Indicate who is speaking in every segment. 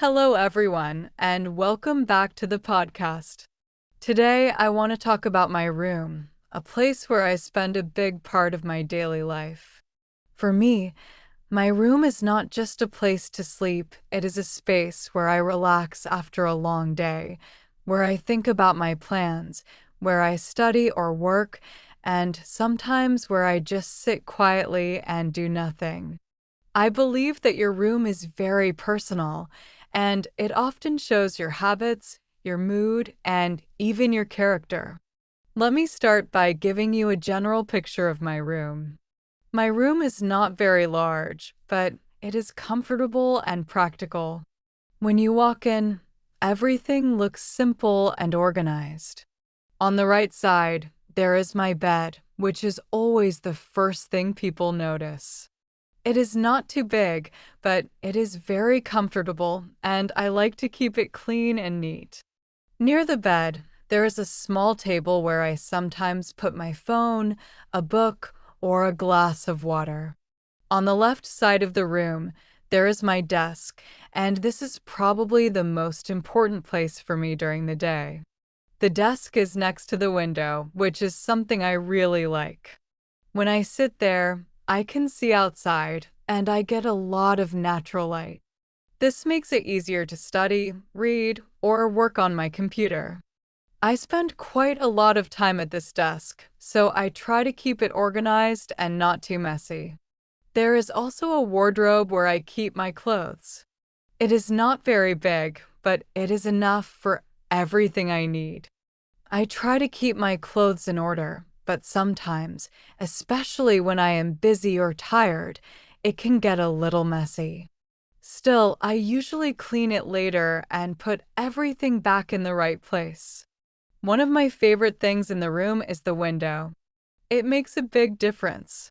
Speaker 1: Hello, everyone, and welcome back to the podcast. Today, I want to talk about my room, a place where I spend a big part of my daily life. For me, my room is not just a place to sleep, it is a space where I relax after a long day, where I think about my plans, where I study or work, and sometimes where I just sit quietly and do nothing. I believe that your room is very personal, and it often shows your habits, your mood, and even your character. Let me start by giving you a general picture of my room. My room is not very large, but it is comfortable and practical. When you walk in, everything looks simple and organized. On the right side, there is my bed, which is always the first thing people notice. It is not too big, but it is very comfortable, and I like to keep it clean and neat. Near the bed, there is a small table where I sometimes put my phone, a book, or a glass of water. On the left side of the room, there is my desk, and this is probably the most important place for me during the day. The desk is next to the window, which is something I really like. When I sit there, I can see outside, and I get a lot of natural light. This makes it easier to study, read, or work on my computer. I spend quite a lot of time at this desk, so I try to keep it organized and not too messy. There is also a wardrobe where I keep my clothes. It is not very big, but it is enough for everything I need. I try to keep my clothes in order, but sometimes, especially when I am busy or tired, it can get a little messy. Still, I usually clean it later and put everything back in the right place. One of my favorite things in the room is the window. It makes a big difference.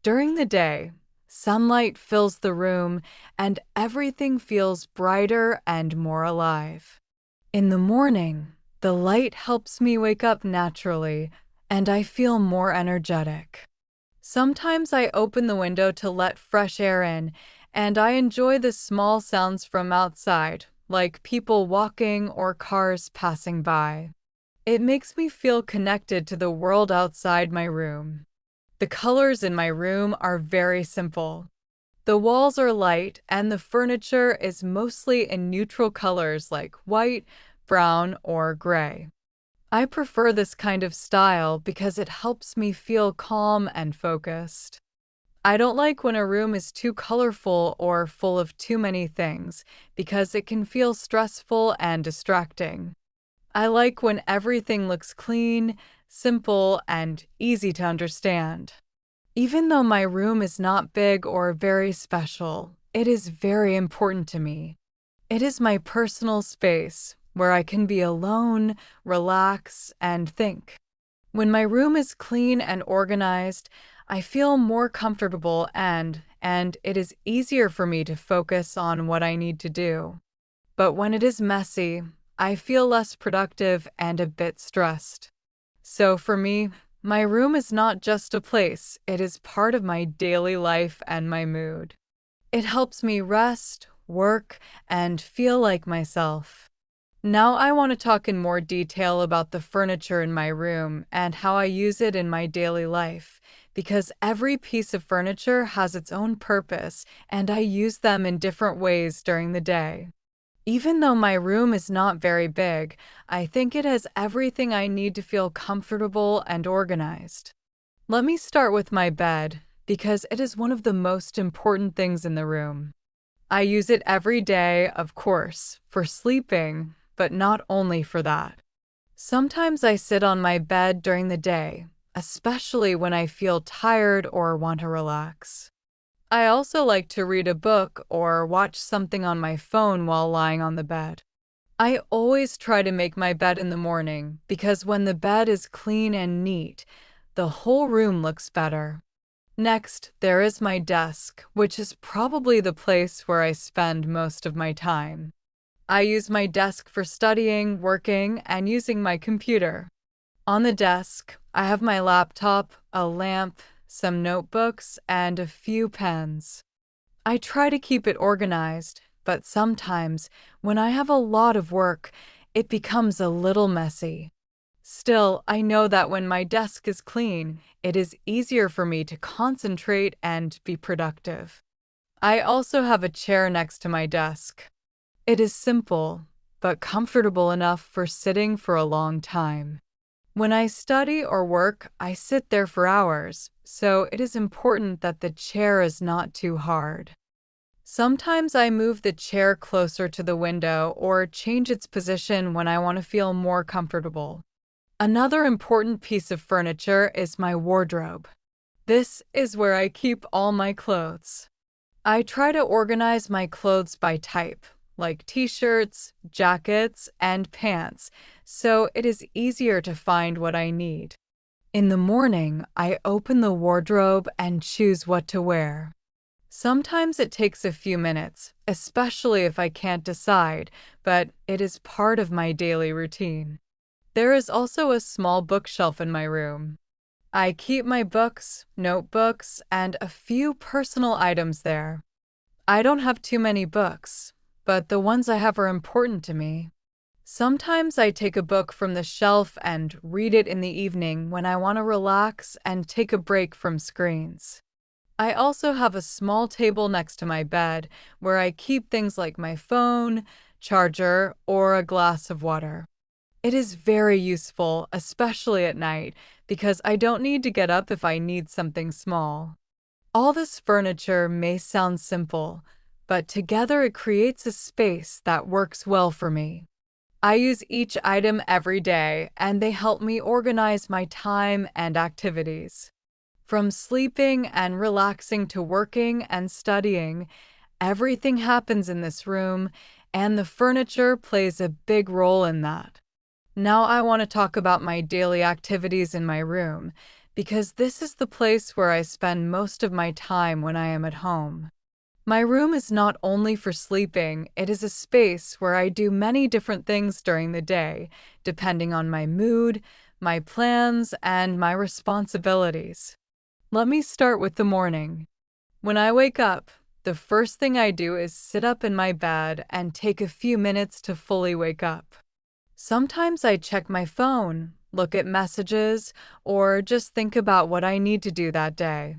Speaker 1: During the day, sunlight fills the room and everything feels brighter and more alive. In the morning, the light helps me wake up naturally, and I feel more energetic. Sometimes I open the window to let fresh air in, and I enjoy the small sounds from outside, like people walking or cars passing by. It makes me feel connected to the world outside my room. The colors in my room are very simple. The walls are light, and the furniture is mostly in neutral colors like white, brown, or gray. I prefer this kind of style because it helps me feel calm and focused. I don't like when a room is too colorful or full of too many things because it can feel stressful and distracting. I like when everything looks clean, simple, and easy to understand. Even though my room is not big or very special, it is very important to me. It is my personal space where I can be alone, relax, and think. When my room is clean and organized, I feel more comfortable and it is easier for me to focus on what I need to do. But when it is messy, I feel less productive and a bit stressed. So for me, my room is not just a place, it is part of my daily life and my mood. It helps me rest, work, and feel like myself. Now I want to talk in more detail about the furniture in my room and how I use it in my daily life, because every piece of furniture has its own purpose and I use them in different ways during the day. Even though my room is not very big, I think it has everything I need to feel comfortable and organized. Let me start with my bed, because it is one of the most important things in the room. I use it every day, of course, for sleeping, but not only for that. Sometimes I sit on my bed during the day, especially when I feel tired or want to relax. I also like to read a book or watch something on my phone while lying on the bed. I always try to make my bed in the morning because when the bed is clean and neat, the whole room looks better. Next, there is my desk, which is probably the place where I spend most of my time. I use my desk for studying, working, and using my computer. On the desk, I have my laptop, a lamp, some notebooks, and a few pens. I try to keep it organized, but sometimes, when I have a lot of work, it becomes a little messy. Still, I know that when my desk is clean, it is easier for me to concentrate and be productive. I also have a chair next to my desk. It is simple, but comfortable enough for sitting for a long time. When I study or work, I sit there for hours, so it is important that the chair is not too hard. Sometimes I move the chair closer to the window or change its position when I want to feel more comfortable. Another important piece of furniture is my wardrobe. This is where I keep all my clothes. I try to organize my clothes by type, like t-shirts, jackets, and pants, so it is easier to find what I need. In the morning, I open the wardrobe and choose what to wear. Sometimes it takes a few minutes, especially if I can't decide, but it is part of my daily routine. There is also a small bookshelf in my room. I keep my books, notebooks, and a few personal items there. I don't have too many books, but the ones I have are important to me. Sometimes I take a book from the shelf and read it in the evening when I want to relax and take a break from screens. I also have a small table next to my bed where I keep things like my phone, charger, or a glass of water. It is very useful, especially at night, because I don't need to get up if I need something small. All this furniture may sound simple, but together it creates a space that works well for me. I use each item every day, and they help me organize my time and activities. From sleeping and relaxing to working and studying, everything happens in this room, and the furniture plays a big role in that. Now I want to talk about my daily activities in my room, because this is the place where I spend most of my time when I am at home. My room is not only for sleeping, it is a space where I do many different things during the day, depending on my mood, my plans, and my responsibilities. Let me start with the morning. When I wake up, the first thing I do is sit up in my bed and take a few minutes to fully wake up. Sometimes I check my phone, look at messages, or just think about what I need to do that day.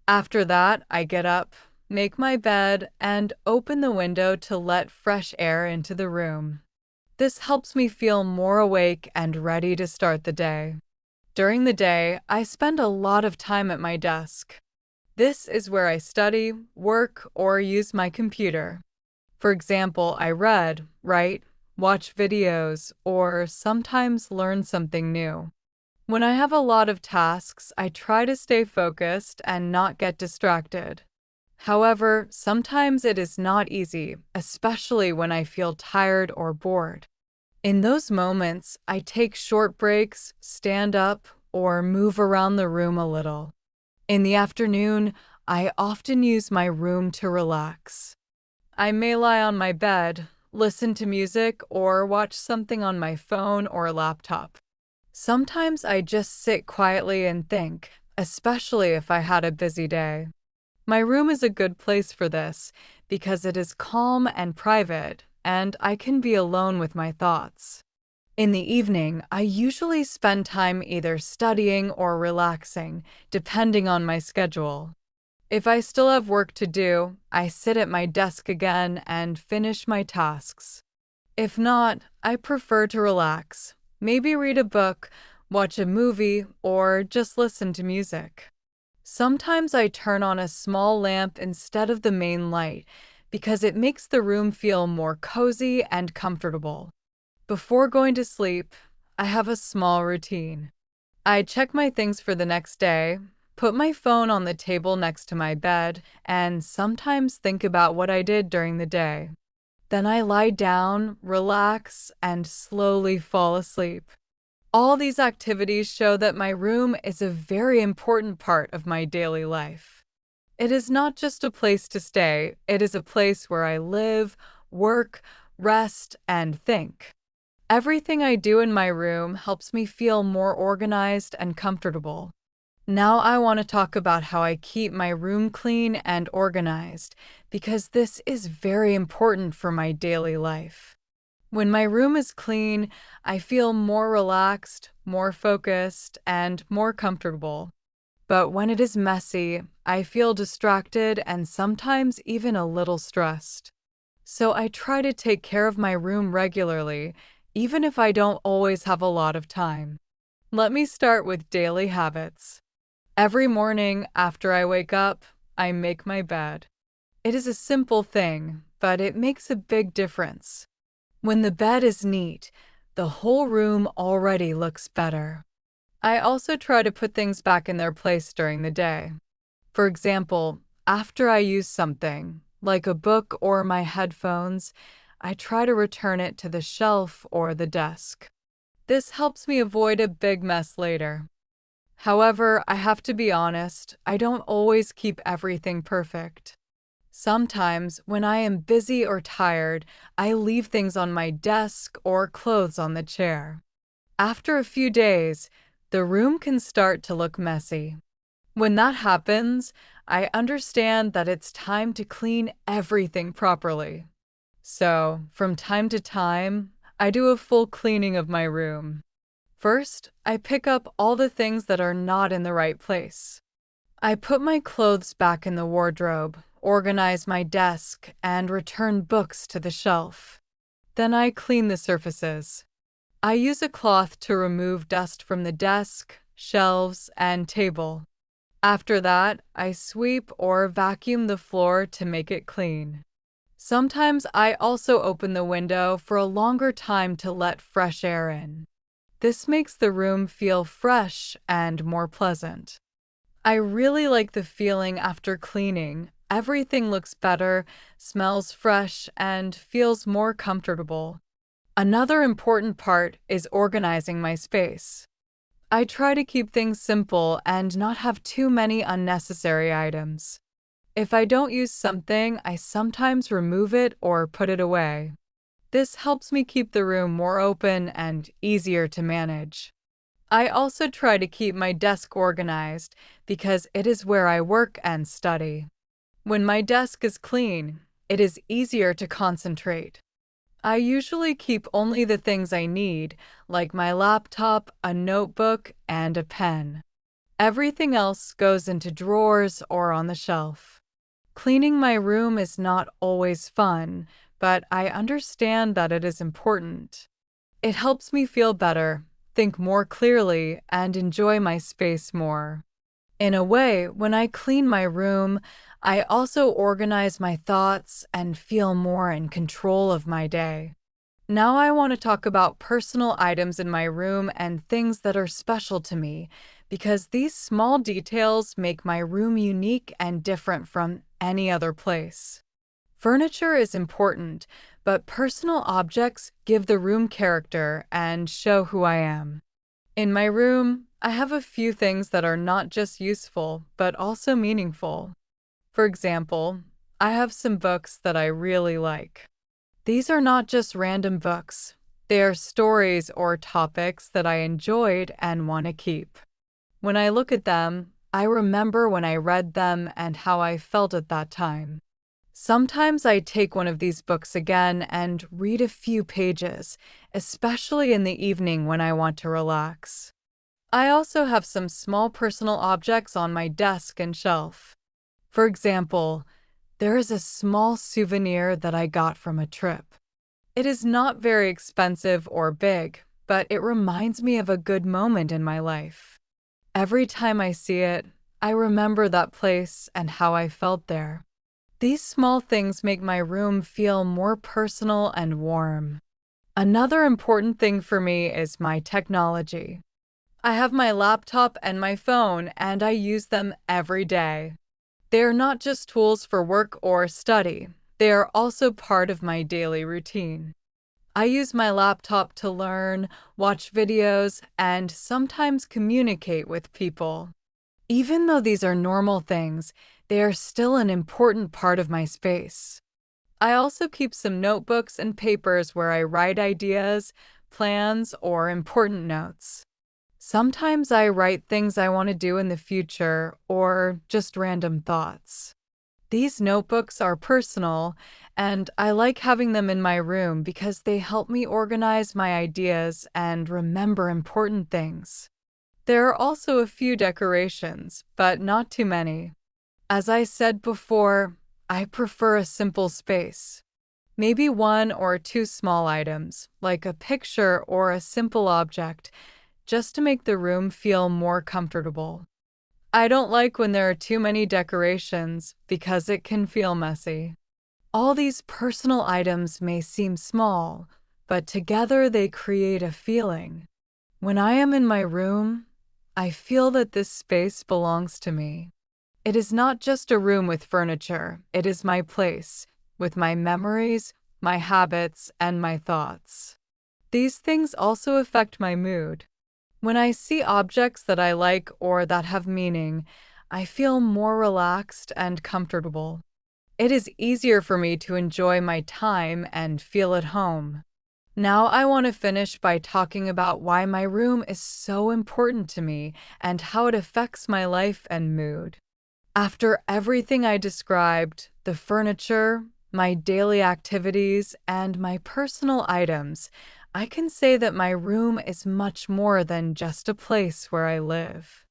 Speaker 1: After that, I get up, make my bed, and open the window to let fresh air into the room. This helps me feel more awake and ready to start the day. During the day, I spend a lot of time at my desk. This is where I study, work, or use my computer. For example, I read, write, watch videos, or sometimes learn something new. When I have a lot of tasks, I try to stay focused and not get distracted. However, sometimes it is not easy, especially when I feel tired or bored. In those moments, I take short breaks, stand up, or move around the room a little. In the afternoon, I often use my room to relax. I may lie on my bed, listen to music, or watch something on my phone or laptop. Sometimes I just sit quietly and think, especially if I had a busy day. My room is a good place for this because it is calm and private, and I can be alone with my thoughts. In the evening, I usually spend time either studying or relaxing, depending on my schedule. If I still have work to do, I sit at my desk again and finish my tasks. If not, I prefer to relax, maybe read a book, watch a movie, or just listen to music. Sometimes I turn on a small lamp instead of the main light because it makes the room feel more cozy and comfortable. Before going to sleep, I have a small routine. I check my things for the next day, put my phone on the table next to my bed, and sometimes think about what I did during the day. Then I lie down, relax, and slowly fall asleep. All these activities show that my room is a very important part of my daily life. It is not just a place to stay, it is a place where I live, work, rest, and think. Everything I do in my room helps me feel more organized and comfortable. Now I want to talk about how I keep my room clean and organized, because this is very important for my daily life. When my room is clean, I feel more relaxed, more focused, and more comfortable. But when it is messy, I feel distracted and sometimes even a little stressed. So I try to take care of my room regularly, even if I don't always have a lot of time. Let me start with daily habits. Every morning after I wake up, I make my bed. It is a simple thing, but it makes a big difference. When the bed is neat, the whole room already looks better. I also try to put things back in their place during the day. For example, after I use something, like a book or my headphones, I try to return it to the shelf or the desk. This helps me avoid a big mess later. However, I have to be honest, I don't always keep everything perfect. Sometimes, when I am busy or tired, I leave things on my desk or clothes on the chair. After a few days, the room can start to look messy. When that happens, I understand that it's time to clean everything properly. So, from time to time, I do a full cleaning of my room. First, I pick up all the things that are not in the right place. I put my clothes back in the wardrobe, organize my desk, and return books to the shelf. Then I clean the surfaces. I use a cloth to remove dust from the desk, shelves, and table. After that, I sweep or vacuum the floor to make it clean. Sometimes I also open the window for a longer time to let fresh air in. This makes the room feel fresh and more pleasant. I really like the feeling after cleaning. Everything looks better, smells fresh, and feels more comfortable. Another important part is organizing my space. I try to keep things simple and not have too many unnecessary items. If I don't use something, I sometimes remove it or put it away. This helps me keep the room more open and easier to manage. I also try to keep my desk organized because it is where I work and study. When my desk is clean, it is easier to concentrate. I usually keep only the things I need, like my laptop, a notebook, and a pen. Everything else goes into drawers or on the shelf. Cleaning my room is not always fun, but I understand that it is important. It helps me feel better, think more clearly, and enjoy my space more. In a way, when I clean my room, I also organize my thoughts and feel more in control of my day. Now I want to talk about personal items in my room and things that are special to me, because these small details make my room unique and different from any other place. Furniture is important, but personal objects give the room character and show who I am. In my room, I have a few things that are not just useful, but also meaningful. For example, I have some books that I really like. These are not just random books. They are stories or topics that I enjoyed and want to keep. When I look at them, I remember when I read them and how I felt at that time. Sometimes I take one of these books again and read a few pages, especially in the evening when I want to relax. I also have some small personal objects on my desk and shelf. For example, there is a small souvenir that I got from a trip. It is not very expensive or big, but it reminds me of a good moment in my life. Every time I see it, I remember that place and how I felt there. These small things make my room feel more personal and warm. Another important thing for me is my technology. I have my laptop and my phone, and I use them every day. They are not just tools for work or study. They are also part of my daily routine. I use my laptop to learn, watch videos, and sometimes communicate with people. Even though these are normal things, they are still an important part of my space. I also keep some notebooks and papers where I write ideas, plans, or important notes. Sometimes I write things I want to do in the future or just random thoughts. These notebooks are personal, and I like having them in my room because they help me organize my ideas and remember important things. There are also a few decorations, but not too many. As I said before, I prefer a simple space. Maybe one or two small items, like a picture or a simple object, just to make the room feel more comfortable. I don't like when there are too many decorations because it can feel messy. All these personal items may seem small, but together they create a feeling. When I am in my room, I feel that this space belongs to me. It is not just a room with furniture, it is my place, with my memories, my habits, and my thoughts. These things also affect my mood. When I see objects that I like or that have meaning, I feel more relaxed and comfortable. It is easier for me to enjoy my time and feel at home. Now I want to finish by talking about why my room is so important to me and how it affects my life and mood. After everything I described, the furniture, my daily activities, and my personal items, I can say that my room is much more than just a place where I live.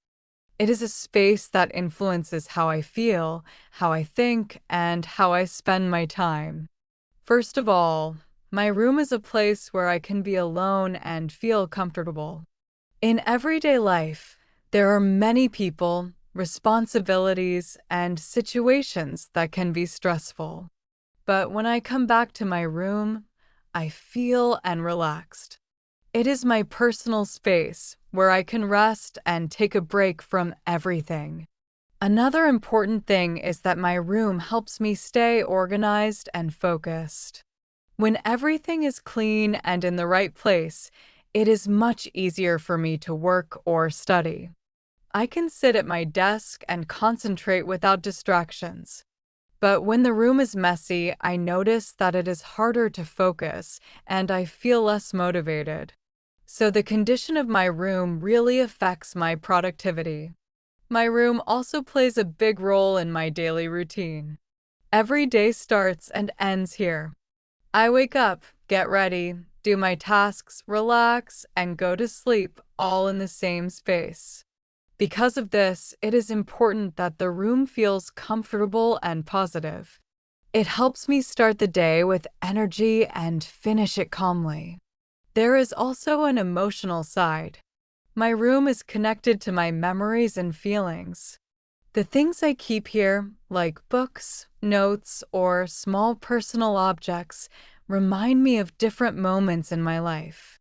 Speaker 1: It is a space that influences how I feel, how I think, and how I spend my time. First of all, my room is a place where I can be alone and feel comfortable. In everyday life, there are many people, responsibilities, and situations that can be stressful. But when I come back to my room, I feel and relaxed. It is my personal space where I can rest and take a break from everything. Another important thing is that my room helps me stay organized and focused. When everything is clean and in the right place, it is much easier for me to work or study. I can sit at my desk and concentrate without distractions. But when the room is messy, I notice that it is harder to focus and I feel less motivated. So the condition of my room really affects my productivity. My room also plays a big role in my daily routine. Every day starts and ends here. I wake up, get ready, do my tasks, relax, and go to sleep all in the same space. Because of this, it is important that the room feels comfortable and positive. It helps me start the day with energy and finish it calmly. There is also an emotional side. My room is connected to my memories and feelings. The things I keep here, like books, notes, or small personal objects, remind me of different moments in my life.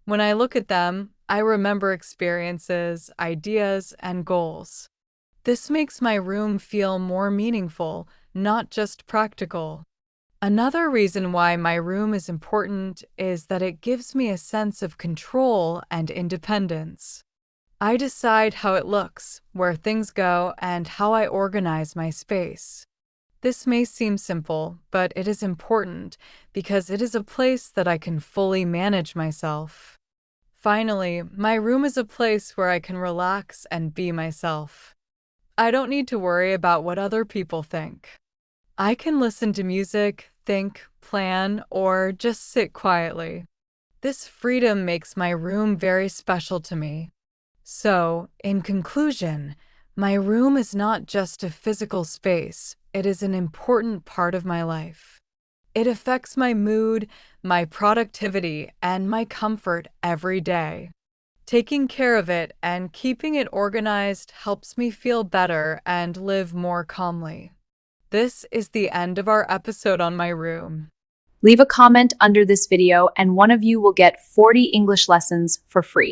Speaker 1: When I look at them, I remember experiences, ideas, and goals. This makes my room feel more meaningful, not just practical. Another reason why my room is important is that it gives me a sense of control and independence. I decide how it looks, where things go, and how I organize my space. This may seem simple, but it is important because it is a place that I can fully manage myself. Finally, my room is a place where I can relax and be myself. I don't need to worry about what other people think. I can listen to music, think, plan, or just sit quietly. This freedom makes my room very special to me. So, in conclusion, my room is not just a physical space, it is an important part of my life. It affects my mood, my productivity, and my comfort every day. Taking care of it and keeping it organized helps me feel better and live more calmly. This is the end of our episode on my room.
Speaker 2: Leave a comment under this video and one of you will get 40 English lessons for free.